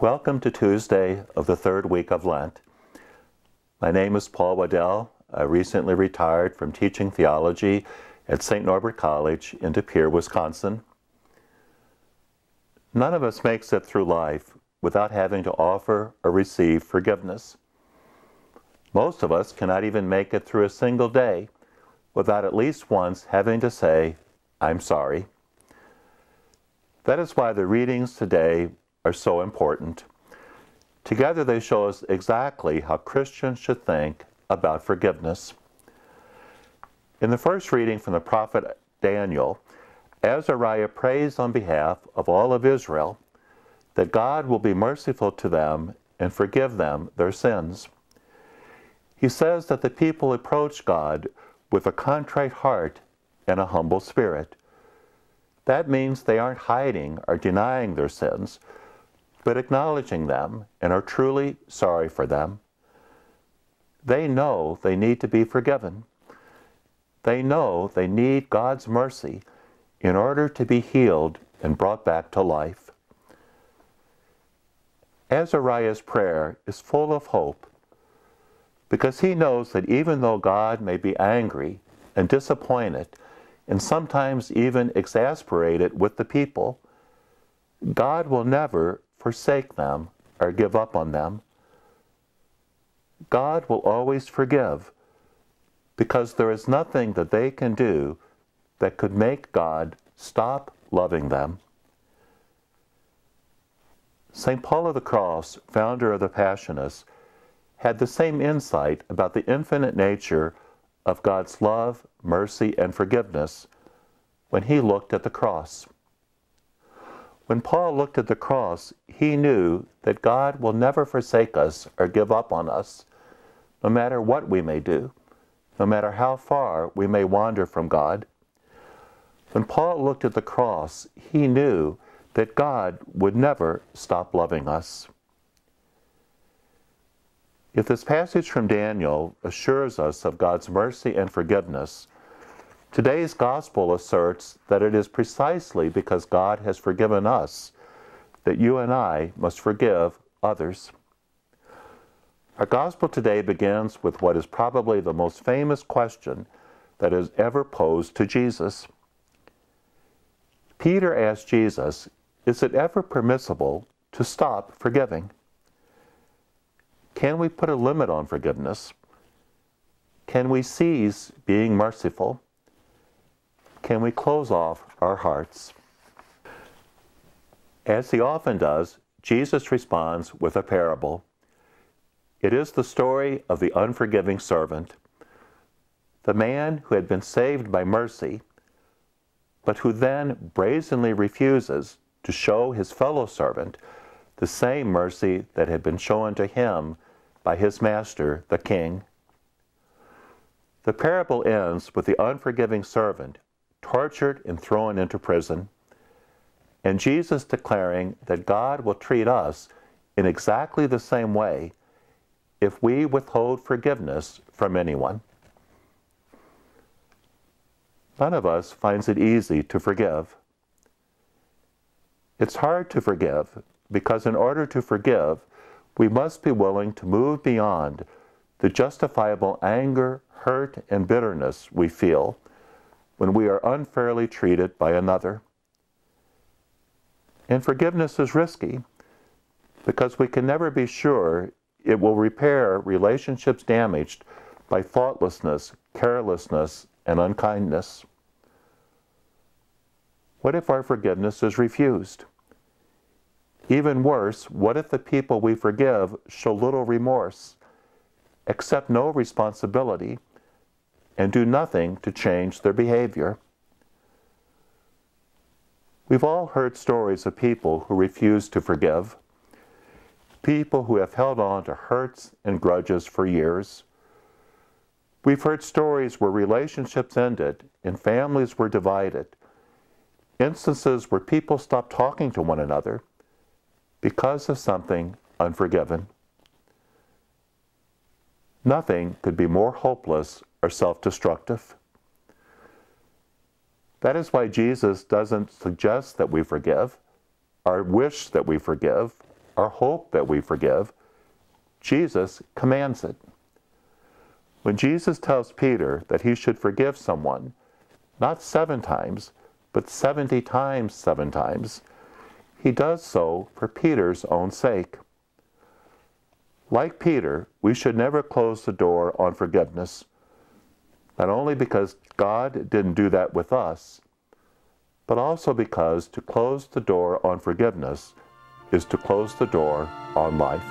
Welcome to Tuesday of the third week of Lent. My name is Paul Wadell. I recently retired from teaching theology at St. Norbert College in De Pere, Wisconsin. None of us makes it through life without having to offer or receive forgiveness. Most of us cannot even make it through a single day without at least once having to say, "I'm sorry." That is why the readings today are so important. Together they show us exactly how Christians should think about forgiveness. In the first reading from the prophet Daniel, Azariah prays on behalf of all of Israel that God will be merciful to them and forgive them their sins. He says that the people approach God with a contrite heart and a humble spirit. That means they aren't hiding or denying their sins, but acknowledging them and are truly sorry for them. They know they need to be forgiven. They know they need God's mercy in order to be healed and brought back to life. Azariah's prayer is full of hope because he knows that even though God may be angry and disappointed and sometimes even exasperated with the people, God will never forsake them or give up on them. God will always forgive because there is nothing that they can do that could make God stop loving them. St. Paul of the Cross, founder of the Passionists, had the same insight about the infinite nature of God's love, mercy, and forgiveness when he looked at the cross. When Paul looked at the cross, he knew that God will never forsake us or give up on us, no matter what we may do, no matter how far we may wander from God. When Paul looked at the cross, he knew that God would never stop loving us. If this passage from Daniel assures us of God's mercy and forgiveness, today's gospel asserts that it is precisely because God has forgiven us that you and I must forgive others. Our gospel today begins with what is probably the most famous question that is ever posed to Jesus. Peter asked Jesus, "Is it ever permissible to stop forgiving? Can we put a limit on forgiveness? Can we cease being merciful? Can we close off our hearts?" As he often does, Jesus responds with a parable. It is the story of the unforgiving servant, the man who had been saved by mercy, but who then brazenly refuses to show his fellow servant the same mercy that had been shown to him by his master, the king. The parable ends with the unforgiving servant tortured and thrown into prison, and Jesus declaring that God will treat us in exactly the same way if we withhold forgiveness from anyone. None of us finds it easy to forgive. It's hard to forgive because in order to forgive, we must be willing to move beyond the justifiable anger, hurt, and bitterness we feel when we are unfairly treated by another. And forgiveness is risky because we can never be sure it will repair relationships damaged by thoughtlessness, carelessness, and unkindness. What if our forgiveness is refused? Even worse, what if the people we forgive show little remorse, accept no responsibility, and do nothing to change their behavior? We've all heard stories of people who refuse to forgive, people who have held on to hurts and grudges for years. We've heard stories where relationships ended and families were divided, instances where people stopped talking to one another because of something unforgiven. Nothing could be more hopeless or self-destructive. That is why Jesus doesn't suggest that we forgive, or wish that we forgive, our hope that we forgive, Jesus commands it. When Jesus tells Peter that he should forgive someone, not 7 times, but 70 times 7 times, he does so for Peter's own sake. Like Peter, we should never close the door on forgiveness, not only because God didn't do that with us, but also because to close the door on forgiveness is to close the door on life.